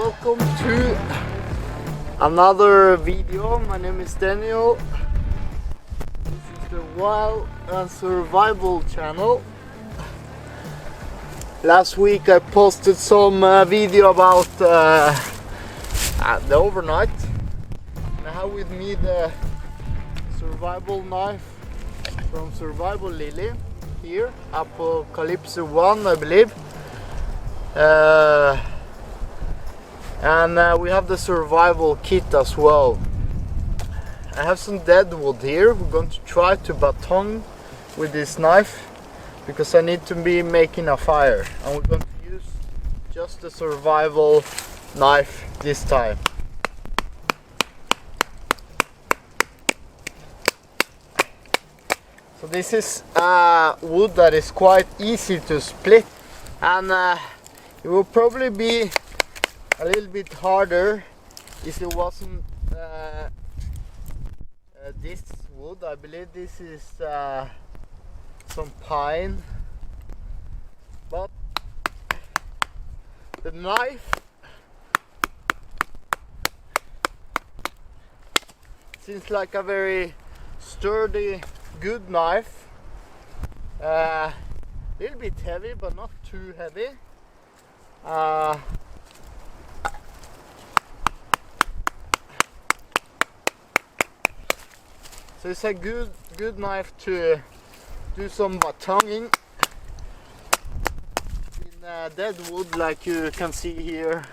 welcome to another video. My name is Daniel. This is the Wild and Survival channel. Last week I posted some video about the overnight. And I have with me the survival knife from Survival Lilly here, Apocalypse 1 I believe. And we have the survival kit as well. I have some dead wood here. We're going to try to baton with this knife because I need to be making a fire, and we're going to use just the survival knife this time. So this is wood that is quite easy to split, and it will probably be a little bit harder if it wasn't this wood. I believe this is some pine, but the knife seems like a very sturdy, good knife. A little bit heavy, but not too heavy. So it's a good knife to do some batoning in dead wood, like you can see here.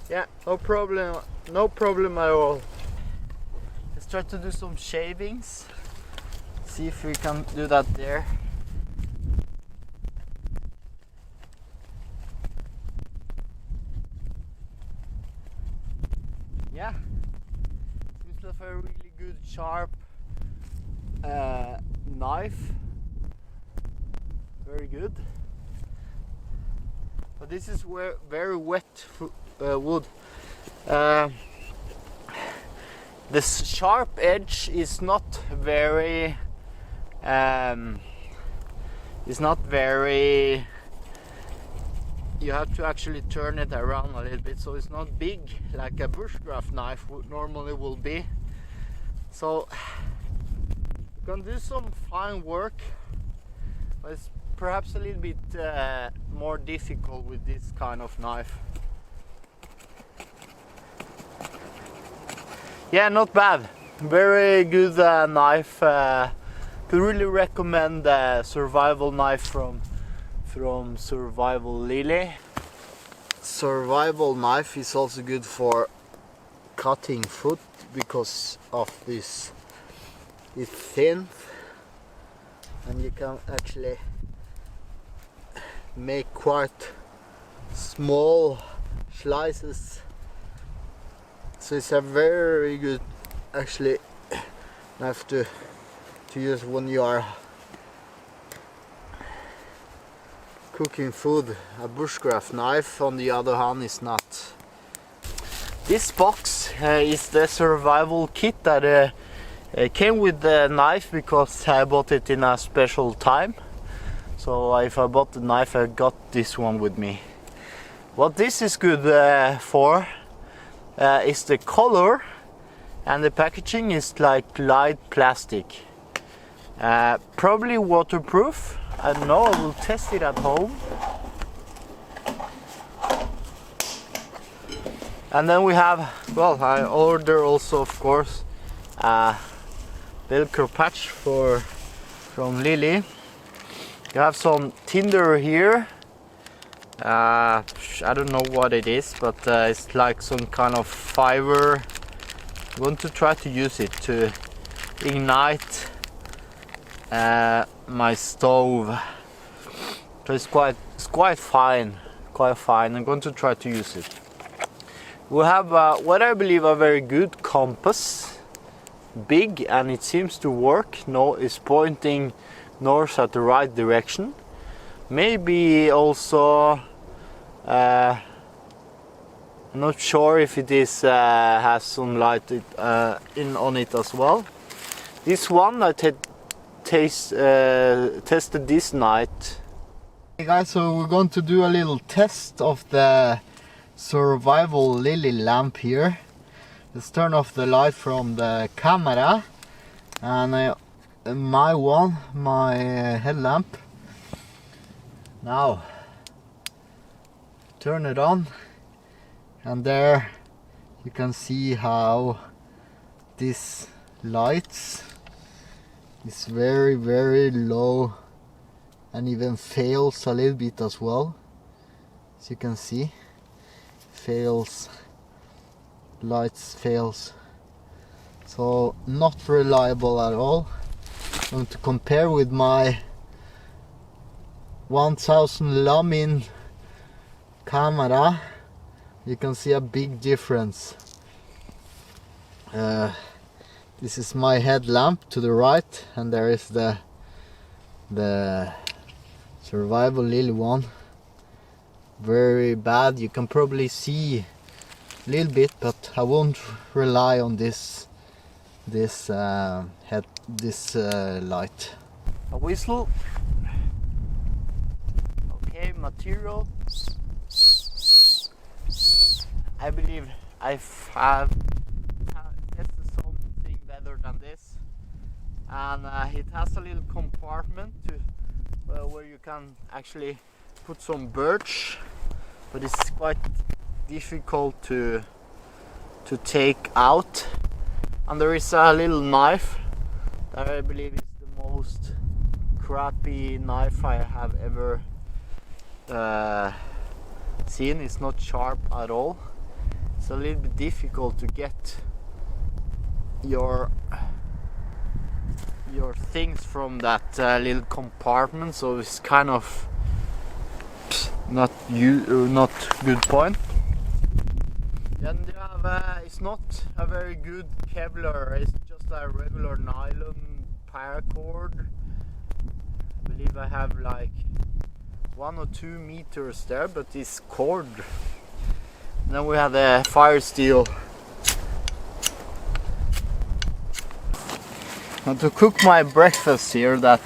Yeah, no problem at all. Let's try to do some shavings. See if we can do that there. Yeah, seems like a really good sharp knife. Very good. But this is very wet wood. The sharp edge is not very. You have to actually turn it around a little bit, so it's not big like a bushcraft knife normally will be. So you can do some fine work, but it's perhaps a little bit more difficult with this kind of knife. Yeah, not bad. Very good knife. Could really recommend the survival knife from Survival Lilly. Survival knife is also good for cutting food because of this. It's thin, and you can actually make quite small slices. So it's a very good actually knife to use when you are cooking food. A bushcraft knife, on the other hand, is not. This box is the survival kit that came with the knife because I bought it in a special time. So if I bought the knife, I got this one with me. What this is good for is the color, and the packaging is like light plastic. Probably waterproof. I don't know, I will test it at home. And then we have, well, I order also of course Velcro patch from Lilly. You have some Tinder here. I don't know what it is, but it's like some kind of fiber. I'm going to try to use it to ignite my stove. So it's quite fine. I'm going to try to use it. We have what I believe a very good compass, big, and it seems to work. No, it's pointing north at the right direction. Maybe also I'm not sure if it is has some light on it as well. This one I tested this night. Hey guys, so we're going to do a little test of the survival Lilly lamp here. Let's turn off the light from the camera, and my headlamp. Now turn it on, and there you can see how this lights is very, very low, and even fails a little bit as well. As you can see, lights fails, so not reliable at all. I'm going to compare with my 1000 lumen camera. You can see a big difference. This is my headlamp to the right, and there is the survival Lilly one. Very bad. You can probably see a little bit, but I won't rely on this light. A whistle. Okay, material. I believe I have tested something better than this, and it has a little compartment to where you can actually put some birch, but it's quite difficult to take out. And there is a little knife that I believe is the most crappy knife I have ever seen. It's not sharp at all. It's a little bit difficult to get your things from that little compartment, so it's kind of not good point. Then you have it's not a very good Kevlar, it's just a regular nylon paracord. I believe I have like 1 or 2 meters there, but it's cord. Then we have the fire steel. Now to cook my breakfast here, that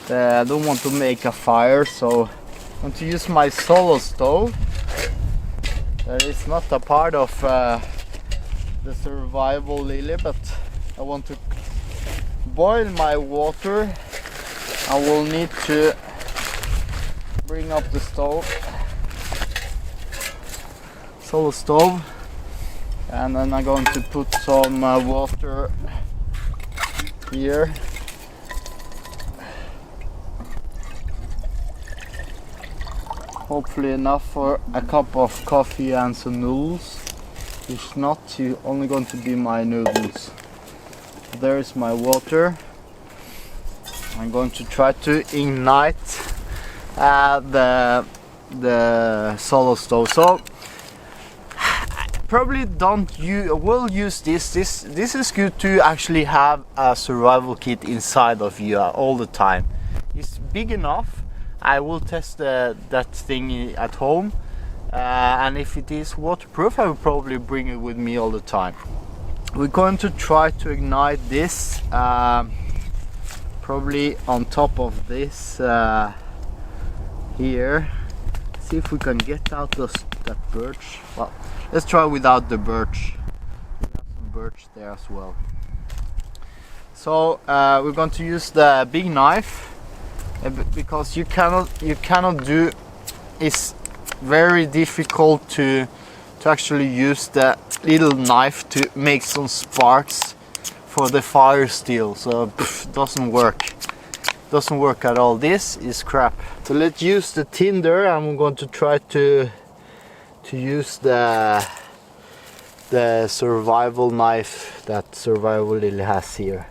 I don't want to make a fire, so I'm going to use my solo stove. That is not a part of the survival Lilly, but I want to boil my water. I will need to bring up the stove, solo stove, and then I'm going to put some water here. Hopefully enough for a cup of coffee and some noodles. If not, it's only going to be my noodles. There is my water. I'm going to try to ignite the solo stove. So probably will use this. This is good to actually have a survival kit inside of you all the time. It's big enough. I will test that thing at home, and if it is waterproof, I will probably bring it with me all the time. We're going to try to ignite this probably on top of this here. See if we can get out that birch. Well, let's try without the birch. We have some birch there as well. So we're going to use the big knife, because you cannot do. It's very difficult to actually use the little knife to make some sparks for the fire steel. So doesn't work at all. This is crap. So let's use the tinder. I'm going to try to use the survival knife that survival Lilly has here.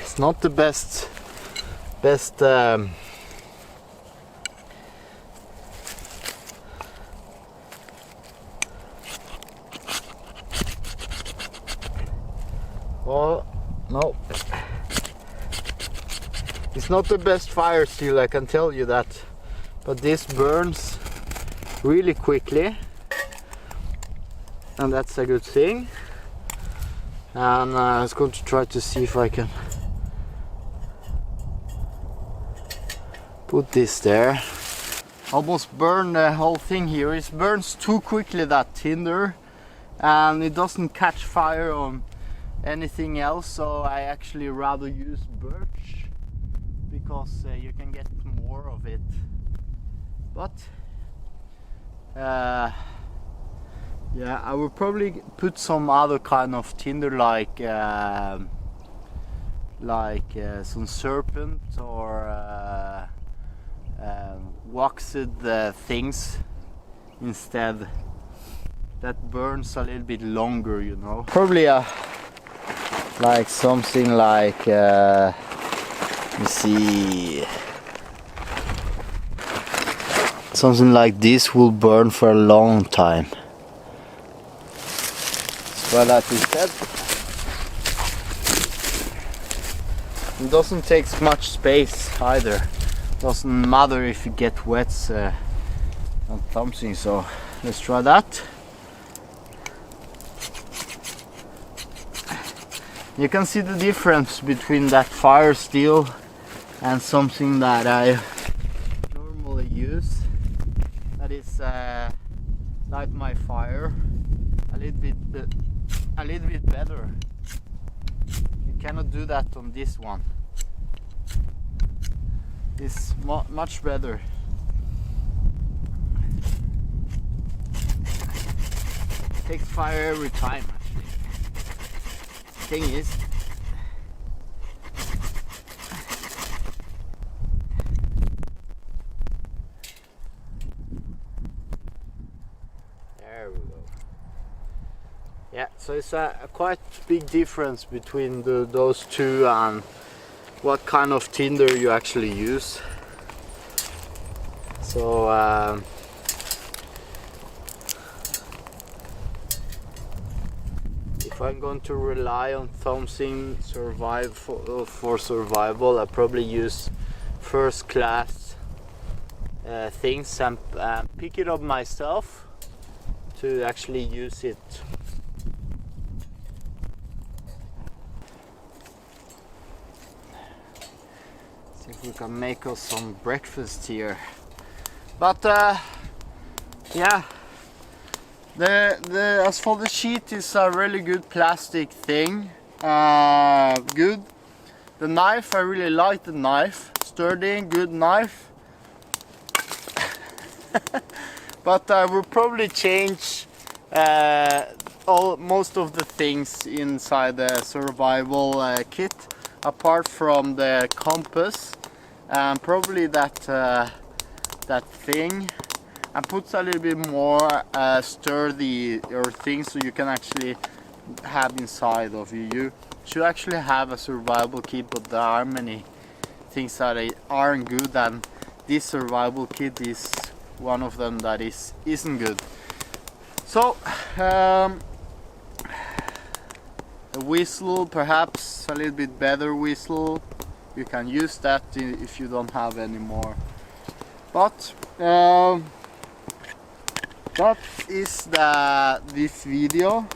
It's not the best oh no, it's not the best fire steel, I can tell you that, but this burns really quickly, and that's a good thing. And I was going to try to see if I can put this there. Almost burn the whole thing here. It burns too quickly, that tinder, and it doesn't catch fire on anything else, so I actually rather use birch because you can get more of it. But yeah, I will probably put some other kind of tinder, like some serpent or waxed things instead. That burns a little bit longer, you know. Probably like something like let me see, something like this will burn for a long time. Try that instead. It doesn't take much space either. Doesn't matter if you get wet on something. So let's try that. You can see the difference between that fire steel and something that I normally use. That is light my fire a little bit better. You cannot do that on this one. It's much better. It takes fire every time. Thing is, there we go. Yeah, so it's a quite big difference between those two and what kind of tinder you actually use. So if I'm going to rely on something for survival, I probably use first class things and pick it up myself to actually use it. See if we can make us some breakfast here. But yeah. As for the sheet, is a really good plastic thing. Good. The knife, I really like the knife. Sturdy, good knife. But I will probably change most of the things inside the survival kit, apart from the compass and probably that thing. And puts a little bit more sturdy or things so you can actually have inside of you. You should actually have a survival kit, but there are many things that aren't good, and this survival kit is one of them that isn't good. So a whistle, perhaps a little bit better whistle. You can use that if you don't have any more. But that is this video.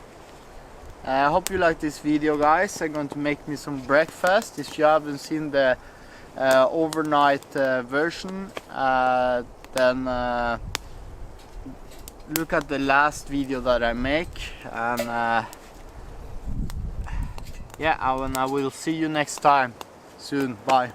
I hope you like this video, guys. I'm going to make me some breakfast. If you haven't seen the overnight version, then look at the last video that I make. And yeah, I will see you next time soon. Bye.